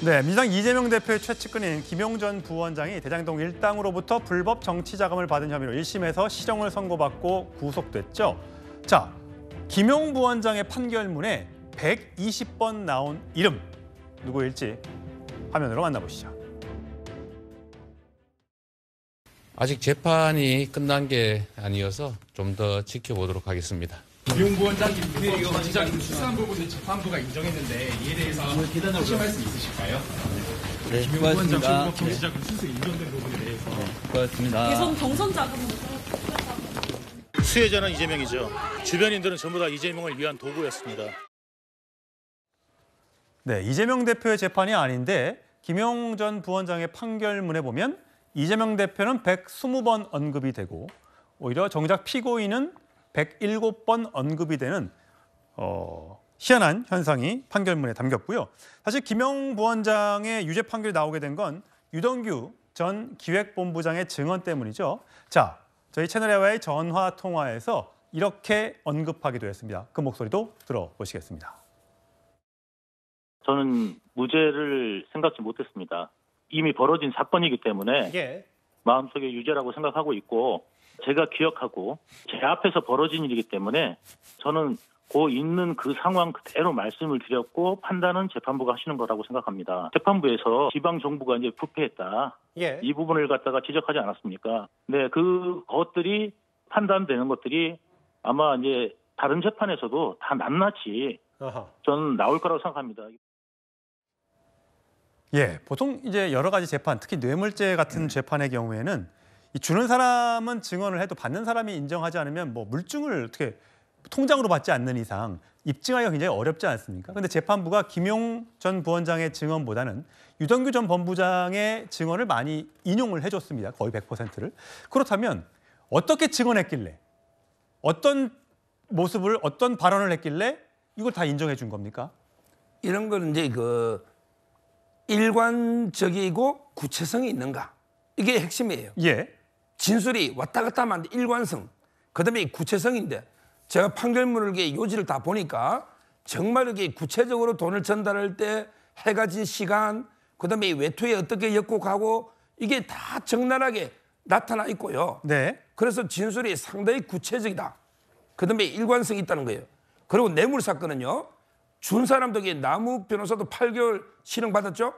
네, 민주당 이재명 대표의 최측근인 김용 전 부원장이 대장동 일당으로부터 불법 정치 자금을 받은 혐의로 1심에서 실형을 선고받고 구속됐죠. 자, 김용 부원장의 판결문에 120번 나온 이름 누구일지 화면으로 만나보시죠. 아직 재판이 끝난 게 아니어서 좀 더 지켜보도록 하겠습니다. 김용 부원장 정치자금 수사한 부분은 재판부가 인정했는데 이에 대해서 하실 말씀 있으실까요? 네, 김용 부원장 불법 정치자금 수수 인정된 부분에 대해서. 고맙습니다. 대선 경선 자금으로 수혜자는 이재명이죠. 주변인들은 전부 다 이재명을 위한 도구였습니다. 네, 이재명 대표의 재판이 아닌데 김용 전 부원장의 판결문에 보면 이재명 대표는 120번 언급이 되고 오히려 정작 피고인은 107번 언급이 되는 희한한 현상이 판결문에 담겼고요. 사실 김용 부원장의 유죄 판결이 나오게 된 건 유동규 전 기획본부장의 증언 때문이죠. 자, 저희 채널A와의 전화 통화에서 이렇게 언급하기도 했습니다. 그 목소리도 들어보시겠습니다. 저는 무죄를 생각지 못했습니다. 이미 벌어진 사건이기 때문에 마음속에 유죄라고 생각하고 있고 제가 기억하고 제 앞에서 벌어진 일이기 때문에 저는 그 있는 그 상황 그대로 말씀을 드렸고 판단은 재판부가 하시는 거라고 생각합니다. 재판부에서 지방 정부가 이제 부패했다. 이 부분을 갖다가 지적하지 않았습니까? 네, 그것들이 판단되는 것들이 아마 이제 다른 재판에서도 다 낱낱이 저는 나올 거라고 생각합니다. 예, 보통 이제 여러 가지 재판, 특히 뇌물죄 같은 재판의 경우에는 이 주는 사람은 증언을 해도 받는 사람이 인정하지 않으면 뭐 물증을 어떻게 통장으로 받지 않는 이상 입증하기가 굉장히 어렵지 않습니까? 그런데 재판부가 김용 전 부원장의 증언보다는 유동규 전 본부장의 증언을 많이 인용을 해줬습니다. 거의 100%를. 그렇다면 어떻게 증언했길래, 어떤 모습을, 어떤 발언을 했길래 이걸 다 인정해 준 겁니까? 이런 거는 이제 일관적이고 구체성이 있는가? 이게 핵심이에요. 예. 진술이 왔다 갔다 하면 일관성, 그다음에 구체성인데 제가 판결문을 요지를 다 보니까 정말 이게 구체적으로 돈을 전달할 때 해가 진 시간, 그다음에 외투에 어떻게 역곡하고 이게 다 적나라하게 나타나 있고요. 네. 그래서 진술이 상당히 구체적이다. 그다음에 일관성이 있다는 거예요. 그리고 뇌물 사건은요. 준 사람도 남욱 변호사도 8개월 실형 받았죠.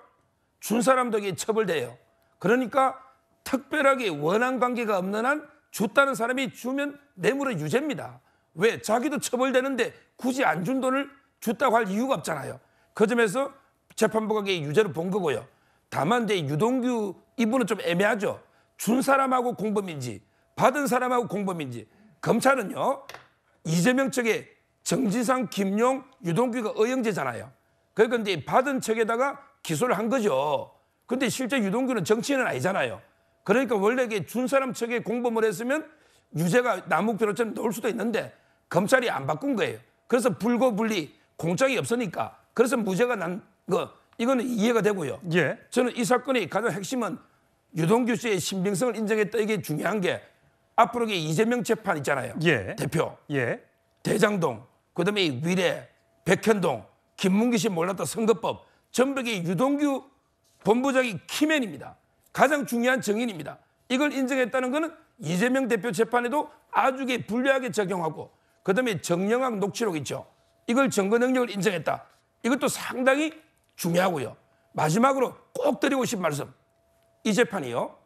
준 사람도 처벌돼요. 그러니까 특별하게 원한 관계가 없는 한 줬다는 사람이 주면 뇌물은 유죄입니다. 왜? 자기도 처벌되는데 굳이 안 준 돈을 줬다고 할 이유가 없잖아요. 그 점에서 재판부가 유죄로 본 거고요. 다만 이제 유동규 이분은 좀 애매하죠. 준 사람하고 공범인지 받은 사람하고 공범인지. 검찰은요. 이재명 측에 정진상, 김용, 유동규가 의형제잖아요. 그러니까 이제 받은 측에다가 기소를 한 거죠. 근데 실제 유동규는 정치인은 아니잖아요. 그러니까 원래 준 사람 측에 공범을 했으면 유죄가 남욱 변호사처럼 나올 수도 있는데 검찰이 안 바꾼 거예요. 그래서 불고불리 공적이 없으니까 그래서 무죄가 난 거 이거는 이해가 되고요. 예. 저는 이 사건의 가장 핵심은 유동규 씨의 신빙성을 인정했다. 이게 중요한 게 앞으로 이재명 재판 있잖아요. 예. 대표. 예. 대장동, 그다음에 위례, 백현동, 김문기 씨 몰랐다 선거법, 전부 유동규 본부장이 키맨입니다. 가장 중요한 증인입니다. 이걸 인정했다는 것은 이재명 대표 재판에도 아주 불리하게 적용하고 그다음에 정영학 녹취록 있죠. 이걸 증거 능력을 인정했다. 이것도 상당히 중요하고요. 마지막으로 꼭 드리고 싶은 말씀. 이 재판이요.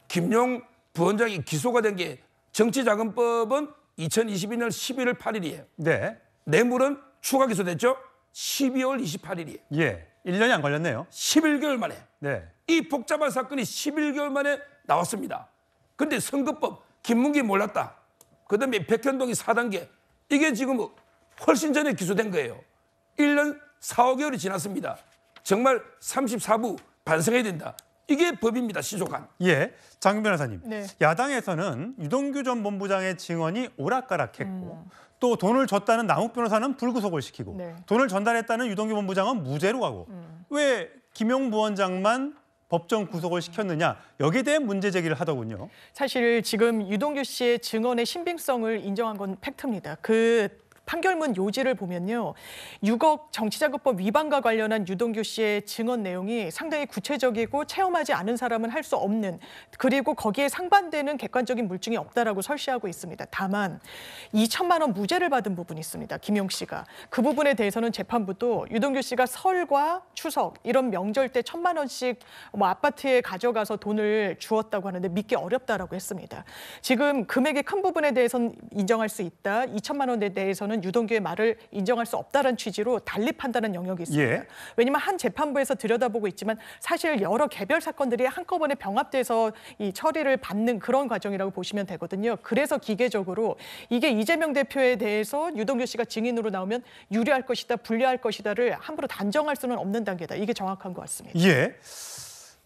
김용 부원장이 기소가 된 게 정치자금법은 2022년 11월 8일이에요. 네. 뇌물은 추가 기소됐죠? 12월 28일이에요. 예. 1년이 안 걸렸네요. 11개월 만에. 네. 이 복잡한 사건이 11개월 만에 나왔습니다. 근데 선거법 김문기 몰랐다. 그다음에 백현동이 4단계. 이게 지금 훨씬 전에 기소된 거예요. 1년 4, 5개월이 지났습니다. 정말 34부 반성해야 된다. 이게 법입니다. 시속한. 예, 장 변호사님. 네. 야당에서는 유동규 전 본부장의 증언이 오락가락했고 또 돈을 줬다는 남욱 변호사는 불구속을 시키고 네. 돈을 전달했다는 유동규 본부장은 무죄로 가고 왜 김용 부원장만 법정 구속을 시켰느냐 여기에 대한 문제 제기를 하더군요. 사실 지금 유동규 씨의 증언의 신빙성을 인정한 건 팩트입니다. 그 판결문 요지를 보면요. 6억 정치자금법 위반과 관련한 유동규 씨의 증언 내용이 상당히 구체적이고 체험하지 않은 사람은 할 수 없는, 그리고 거기에 상반되는 객관적인 물증이 없다라고 설시하고 있습니다. 다만 2천만 원 무죄를 받은 부분이 있습니다. 김용 씨가. 그 부분에 대해서는 재판부도 유동규 씨가 설과 추석 이런 명절 때 1,000만 원씩 아파트에 가져가서 돈을 주었다고 하는데 믿기 어렵다라고 했습니다. 지금 금액의 큰 부분에 대해서는 인정할 수 있다. 2천만 원에 대해서는 유동규의 말을 인정할 수 없다는 취지로 달리 판단한 영역이 있습니다. 예. 왜냐하면 한 재판부에서 들여다보고 있지만 사실 여러 개별 사건들이 한꺼번에 병합돼서 이 처리를 받는 그런 과정이라고 보시면 되거든요. 그래서 기계적으로 이게 이재명 대표에 대해서 유동규 씨가 증인으로 나오면 유리할 것이다, 불리할 것이다를 함부로 단정할 수는 없는 단계다. 이게 정확한 것 같습니다. 예.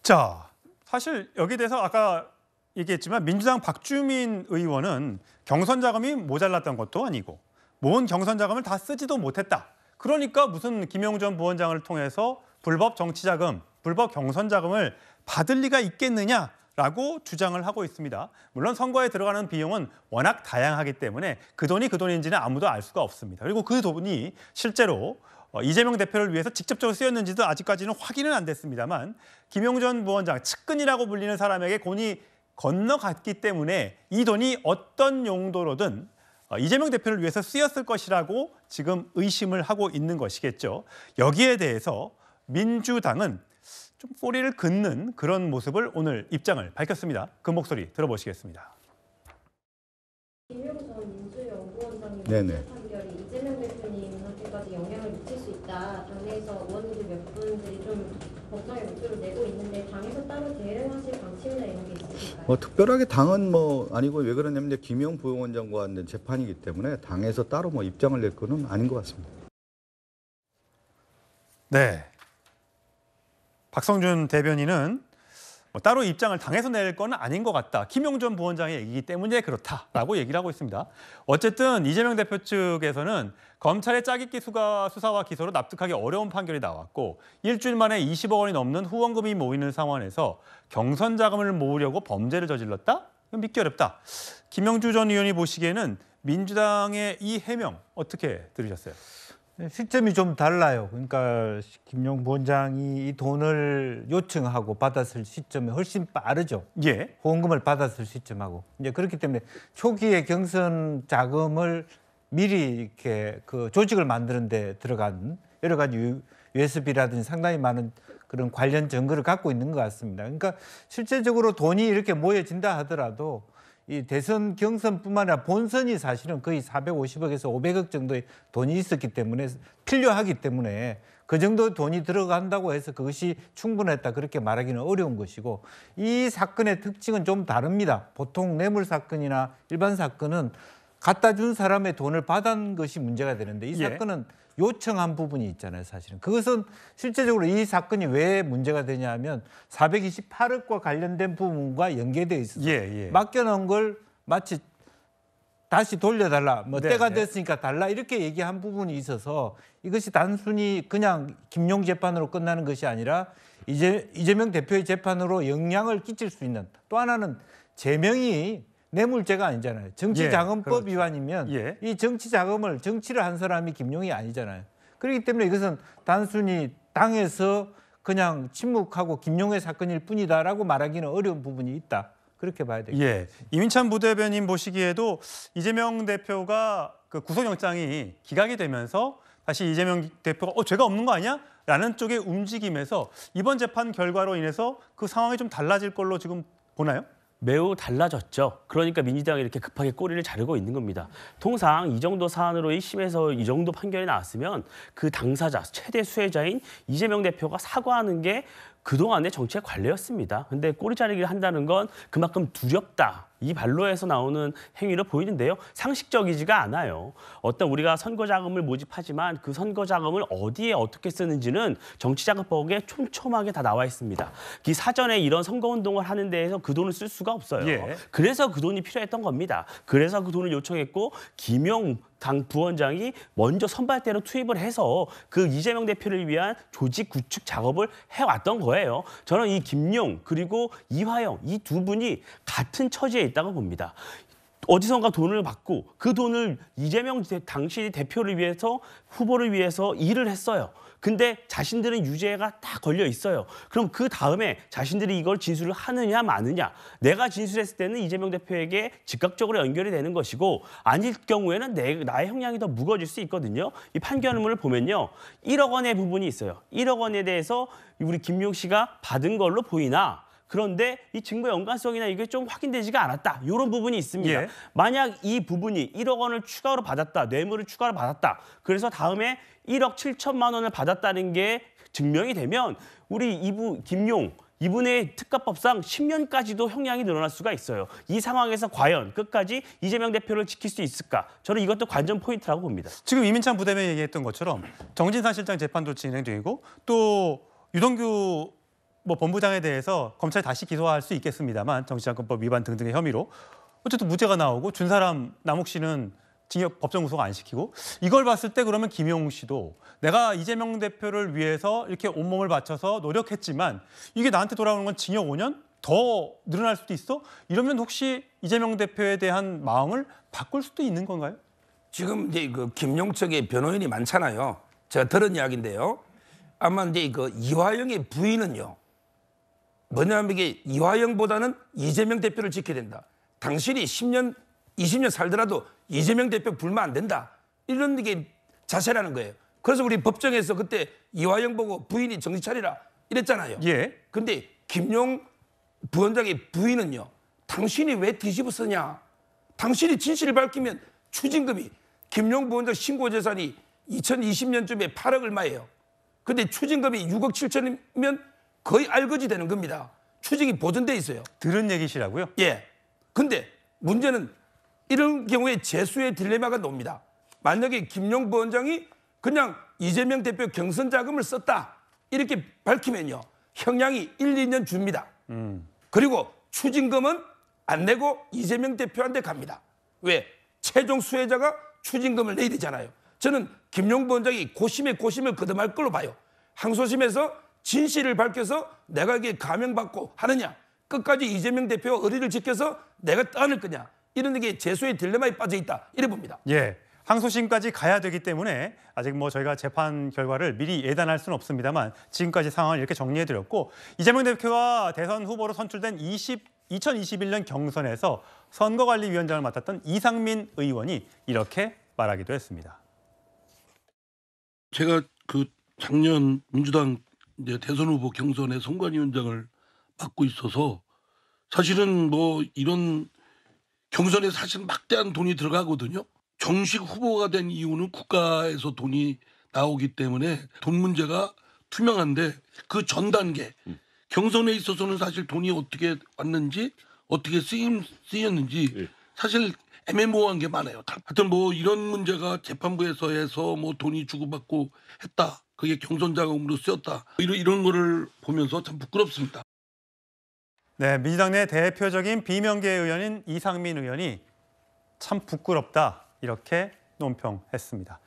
자, 사실 여기에 대해서 아까 얘기했지만 민주당 박주민 의원은 경선 자금이 모자랐던 것도 아니고 모은 경선 자금을 다 쓰지도 못했다. 그러니까 무슨 김용전 부원장을 통해서 불법 정치 자금, 불법 경선 자금을 받을 리가 있겠느냐라고 주장을 하고 있습니다. 물론 선거에 들어가는 비용은 워낙 다양하기 때문에 그 돈이 그 돈인지는 아무도 알 수가 없습니다. 그리고 그 돈이 실제로 이재명 대표를 위해서 직접적으로 쓰였는지도 아직까지는 확인은 안 됐습니다만 김용전 부원장, 측근이라고 불리는 사람에게 돈이 건너갔기 때문에 이 돈이 어떤 용도로든 이재명 대표를 위해서 쓰였을 것이라고 지금 의심을 하고 있는 것이겠죠. 여기에 대해서 민주당은 좀 꼬리를 긋는 그런 모습을 오늘 입장을 밝혔습니다. 그 목소리 들어보시겠습니다. 김용전 민주연구원장님 네네. 판결이 이재명 대표님한테까지 영향을 미칠 수 있다. 당내에서 의원들 몇 분들이 좀 걱정의 목소리를 내고 있는데 당에서 따로 대응하실 방침이나 이런 게 있으실까요? 특별하게 당은 아니고 왜 그러냐면 김용 부원장과 하는 재판이기 때문에 당에서 따로 입장을 낼 거는 아닌 것 같습니다. 네. 박성준 대변인은 따로 입장을 당해서 낼 건 아닌 것 같다. 김용전 부원장의 얘기이기 때문에 그렇다라고 얘기를 하고 있습니다. 어쨌든 이재명 대표 측에서는 검찰의 짜깁기 수사와 기소로 납득하기 어려운 판결이 나왔고 일주일 만에 20억 원이 넘는 후원금이 모이는 상황에서 경선 자금을 모으려고 범죄를 저질렀다? 이건 믿기 어렵다. 김영주 전 의원이 보시기에는 민주당의 이 해명 어떻게 들으셨어요? 시점이 좀 달라요. 그러니까 김용 부원장이 이 돈을 요청하고 받았을 시점이 훨씬 빠르죠. 예. 후원금을 받았을 시점하고. 이제 그렇기 때문에 초기에 경선 자금을 미리 이렇게 그 조직을 만드는 데 들어간 여러 가지 USB라든지 상당히 많은 그런 관련 증거를 갖고 있는 것 같습니다. 그러니까 실제적으로 돈이 이렇게 모여진다 하더라도 이 대선 경선뿐만 아니라 본선이 사실은 거의 450억에서 500억 정도의 돈이 있었기 때문에 필요하기 때문에 그 정도 돈이 들어간다고 해서 그것이 충분했다 그렇게 말하기는 어려운 것이고 이 사건의 특징은 좀 다릅니다. 보통 뇌물 사건이나 일반 사건은 갖다 준 사람의 돈을 받은 것이 문제가 되는데 이 사건은 요청한 부분이 있잖아요, 사실은. 그것은 실제적으로 이 사건이 왜 문제가 되냐면 428억과 관련된 부분과 연계되어 있어요. 맡겨놓은 걸 마치 다시 돌려달라, 때가 됐으니까 달라 이렇게 얘기한 부분이 있어서 이것이 단순히 그냥 김용 재판으로 끝나는 것이 아니라 이재명 대표의 재판으로 영향을 끼칠 수 있는 또 하나는 제명이 뇌물죄가 아니잖아요. 정치자금법 위반이면 이 정치자금을 정치를 한 사람이 김용이 아니잖아요. 그렇기 때문에 이것은 단순히 당에서 그냥 침묵하고 김용의 사건일 뿐이다라고 말하기는 어려운 부분이 있다. 그렇게 봐야 되겠습니다. 이민찬 부대변인 보시기에도 이재명 대표가 그 구속영장이 기각이 되면서 다시 이재명 대표가 죄가 없는 거 아니야? 라는 쪽의 움직임에서 이번 재판 결과로 인해서 그 상황이 좀 달라질 걸로 지금 보나요? 매우 달라졌죠. 그러니까 민주당이 이렇게 급하게 꼬리를 자르고 있는 겁니다. 통상 이 정도 사안으로 1심에서 이 정도 판결이 나왔으면 그 당사자, 최대 수혜자인 이재명 대표가 사과하는 게 그동안의 정치의 관례였습니다. 근데 꼬리 자르기를 한다는 건 그만큼 두렵다. 이 반로에서 나오는 행위로 보이는데요. 상식적이지가 않아요. 어떤 우리가 선거 자금을 모집하지만 그 선거 자금을 어디에 어떻게 쓰는지는 정치자금법에 촘촘하게 다 나와 있습니다. 이 사전에 이런 선거운동을 하는 데에서 그 돈을 쓸 수가 없어요. 그래서 그 돈이 필요했던 겁니다. 그래서 그 돈을 요청했고 김용 당 부원장이 먼저 선발대로 투입을 해서 그 이재명 대표를 위한 조직 구축 작업을 해왔던 거예요. 저는 이 김용 그리고 이화영 이 두 분이 같은 처지에 있다고 봅니다. 어디선가 돈을 받고 그 돈을 이재명 당시 대표를 위해서 후보를 위해서 일을 했어요. 근데 자신들은 유죄가 다 걸려 있어요. 그럼 그 다음에 자신들이 이걸 진술을 하느냐 마느냐. 내가 진술했을 때는 이재명 대표에게 즉각적으로 연결이 되는 것이고 아닐 경우에는 나의 형량이 더 무거워질 수 있거든요. 이 판결문을 보면요. 1억 원의 부분이 있어요. 1억 원에 대해서 우리 김용 씨가 받은 걸로 보이나 그런데 이 증거 연관성이나 이게 좀 확인되지가 않았다. 이런 부분이 있습니다. 예. 만약 이 부분이 1억 원을 추가로 받았다. 뇌물을 추가로 받았다. 그래서 다음에 1억 7천만 원을 받았다는 게 증명이 되면 우리 김용 이분의 특가법상 10년까지도 형량이 늘어날 수가 있어요. 이 상황에서 과연 끝까지 이재명 대표를 지킬 수 있을까? 저는 이것도 관전 포인트라고 봅니다. 지금 이민찬 부대변인 얘기했던 것처럼 정진상 실장 재판도 진행 중이고 또 유동규 본부장에 대해서 검찰이 다시 기소할 수 있겠습니다만 정치자금법 위반 등등의 혐의로 어쨌든 무죄가 나오고 준 사람 남욱 씨는 징역 법정 구속 안 시키고 이걸 봤을 때 그러면 김용 씨도 내가 이재명 대표를 위해서 이렇게 온몸을 바쳐서 노력했지만 이게 나한테 돌아오는 건 징역 5년? 더 늘어날 수도 있어? 이러면 혹시 이재명 대표에 대한 마음을 바꿀 수도 있는 건가요? 지금 이제 그 김용 측의 변호인이 많잖아요. 제가 들은 이야기인데요. 아마 이제 그 이화영의 부인은요. 뭐냐면 이게 이화영보다는 이재명 대표를 지켜야 된다. 당신이 10년, 20년 살더라도 이재명 대표 불면 안 된다. 이런 게 자세라는 거예요. 그래서 우리 법정에서 그때 이화영 보고 부인이 정신 차리라 이랬잖아요. 예. 근데 김용 부원장의 부인은요. 당신이 왜 뒤집어쓰냐. 당신이 진실을 밝히면 추징금이 김용 부원장 신고 재산이 2020년쯤에 8억 얼마예요. 근데 추징금이 6억 7천이면 거의 알거지 되는 겁니다. 추징이 보존돼 있어요. 들은 얘기시라고요? 예. 근데 문제는 이런 경우에 재수의 딜레마가 나옵니다. 만약에 김용 부원장이 그냥 이재명 대표 경선 자금을 썼다. 이렇게 밝히면요. 형량이 1, 2년 줍니다. 그리고 추징금은 안 내고 이재명 대표한테 갑니다. 왜? 최종 수혜자가 추징금을 내야 되잖아요. 저는 김용 부원장이 고심에 고심을 거듭할 걸로 봐요. 항소심에서 진실을 밝혀서 내가 이게 감형받고 하느냐. 끝까지 이재명 대표와 의리를 지켜서 내가 떠안을 거냐. 이런 게 재수의 딜레마에 빠져 있다. 이래 봅니다. 예. 항소심까지 가야 되기 때문에 아직 저희가 재판 결과를 미리 예단할 수는 없습니다만 지금까지 상황을 이렇게 정리해드렸고 이재명 대표가 대선 후보로 선출된 2021년 경선에서 선거관리위원장을 맡았던 이상민 의원이 이렇게 말하기도 했습니다. 제가 그 작년 민주당 이제 대선 후보 경선의 선관위원장을 맡고 있어서 사실은 이런 경선에 사실 막대한 돈이 들어가거든요. 정식 후보가 된 이유는 국가에서 돈이 나오기 때문에 돈 문제가 투명한데 그 전 단계 경선에 있어서는 사실 돈이 어떻게 왔는지 어떻게 쓰였는지 사실 애매모호한 게 많아요. 하여튼 이런 문제가 재판부에서 해서 돈이 주고받고 했다. 그게 경선 자금으로 쓰였다. 이런 거를 보면서 참 부끄럽습니다. 네, 민주당 내 대표적인 비명계 의원인 이상민 의원이 참 부끄럽다 이렇게 논평했습니다.